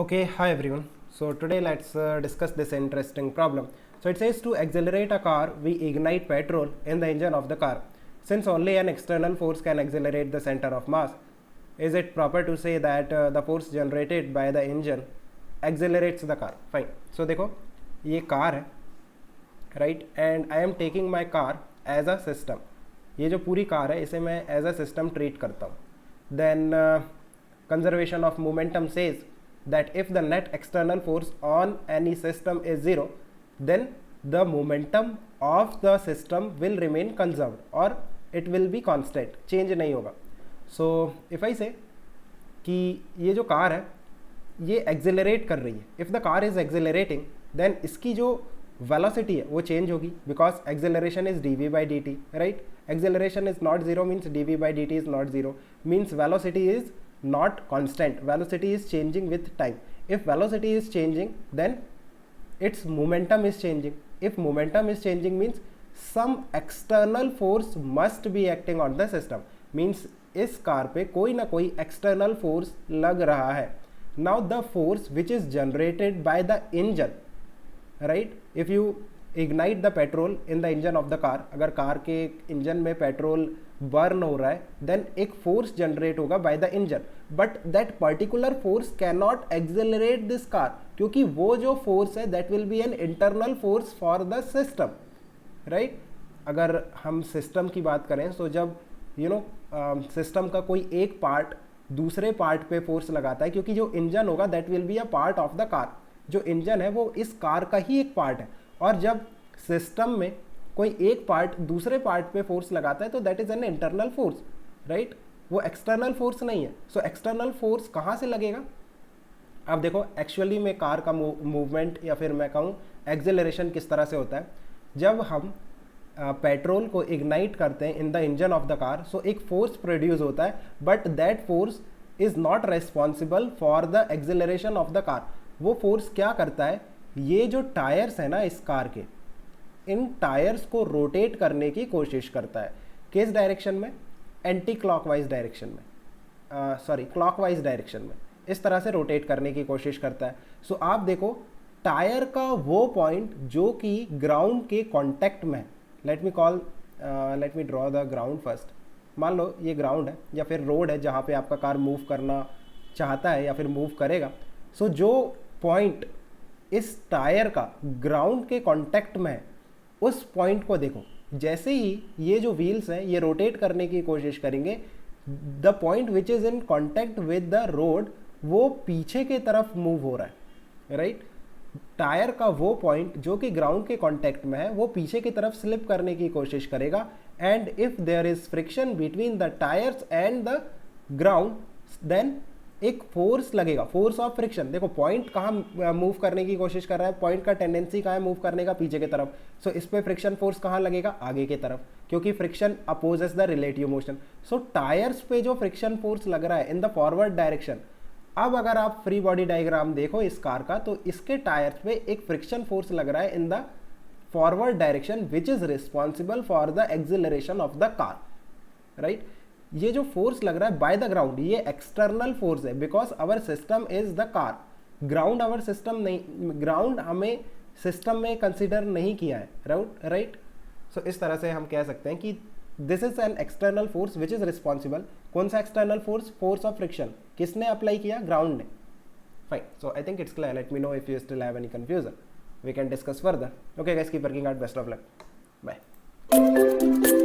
Okay, hi everyone. So today let's discuss this interesting problem. So it says to accelerate a car, we ignite petrol in the engine of the car. Since only an external force can accelerate the center of mass, is it proper to say that the force generated by the engine accelerates the car? Fine. So देखो ये car है, right? And I am taking my car as a system. ये जो पूरी car है इसे मैं as a system treat करता हूँ. Then conservation of momentum says that if the net external force on any system is zero, then the momentum of the system will remain conserved or it will be constant, change नहीं होगा. So if I say कि ये जो car है ये accelerate कर रही है, if the car is accelerating then इसकी जो वेलोसिटी है वो चेंज होगी because acceleration is d v by d t, right. Acceleration is not zero means d v by d t is not zero, means velocity is not constant, velocity is changing with time. If velocity is changing then its momentum is changing. If momentum is changing means some external force must be acting on the system, means इस car पे कोई ना कोई external force लग रहा है. Now the force which is generated by the engine, right, if you ignite the petrol in the engine of the car, अगर car के इंजन में पेट्रोल बर्न हो रहा है देन एक फोर्स जनरेट होगा by the engine, but that particular force can not accelerate this car, क्योंकि वो जो फोर्स है that will be an internal force for the system, right. अगर हम सिस्टम की बात करें तो जब सिस्टम का कोई एक पार्ट दूसरे पार्ट पे फोर्स लगाता है, क्योंकि जो इंजन होगा that will be a part of the car, जो इंजन है वो इस कार का ही एक पार्ट है, और जब सिस्टम में कोई एक पार्ट दूसरे पार्ट पे फोर्स लगाता है तो that is an internal force, right. वो एक्सटर्नल फोर्स नहीं है. सो एक्सटर्नल फोर्स कहाँ से लगेगा? अब देखो एक्चुअली में कार का मूवमेंट या फिर मैं कहूँ एक्सेलरेशन किस तरह से होता है. जब हम पेट्रोल को इग्नाइट करते हैं in the engine of the car, so एक फोर्स प्रोड्यूस होता है, but that force is not responsible for the acceleration of the car. वो फोर्स क्या करता है, ये जो टायर्स है ना इस कार के, इन टायर्स को रोटेट करने की कोशिश करता है. किस डायरेक्शन में? एंटी क्लॉकवाइज डायरेक्शन में, सॉरी क्लॉकवाइज डायरेक्शन में, इस तरह से रोटेट करने की कोशिश करता है. सो आप देखो टायर का वो पॉइंट जो कि ग्राउंड के कांटेक्ट में है, let me draw the ground first. मान लो ये ग्राउंड है या फिर रोड है जहाँ पे आपका कार मूव करना चाहता है या फिर मूव करेगा. सो जो पॉइंट इस टायर का ग्राउंड के कांटेक्ट में है उस पॉइंट को देखो. जैसे ही ये जो व्हील्स हैं ये रोटेट करने की कोशिश करेंगे, the point which is in contact with the road वो पीछे के तरफ मूव हो रहा है, राइट. टायर का वो पॉइंट जो कि ग्राउंड के कांटेक्ट में है वो पीछे की तरफ स्लिप करने की कोशिश करेगा, and if there is friction between the tyres and the ground then एक फोर्स लगेगा, फोर्स ऑफ फ्रिक्शन. देखो पॉइंट कहाँ मूव करने की कोशिश कर रहा है, पॉइंट का टेंडेंसी कहाँ है मूव करने का, पीछे की तरफ. सो इस पे फ्रिक्शन फोर्स कहाँ लगेगा, आगे की तरफ, क्योंकि friction opposes the relative motion. So tyres पे जो फ्रिक्शन फोर्स लग रहा है इन द फॉरवर्ड डायरेक्शन. अब अगर आप फ्री बॉडी डायग्राम देखो इस कार का, तो इसके टायर्स पे एक फ्रिक्शन फोर्स लग रहा है in the forward direction which is responsible for the acceleration of the car, right. ये जो फोर्स लग रहा है बाय द ग्राउंड ये एक्सटर्नल फोर्स है, because our system is the car. Ground our system नहीं, ग्राउंड हमें सिस्टम में कंसिडर नहीं किया है, राइट. सो इस तरह से हम कह सकते हैं कि this is an external force which is responsible. कौन सा external force? Force of friction. किसने अप्लाई किया? ग्राउंड ने. Fine. So I think it's clear. Let me know if you still have any confusion. We can discuss further. Okay guys, keep working hard. Best of luck. Bye.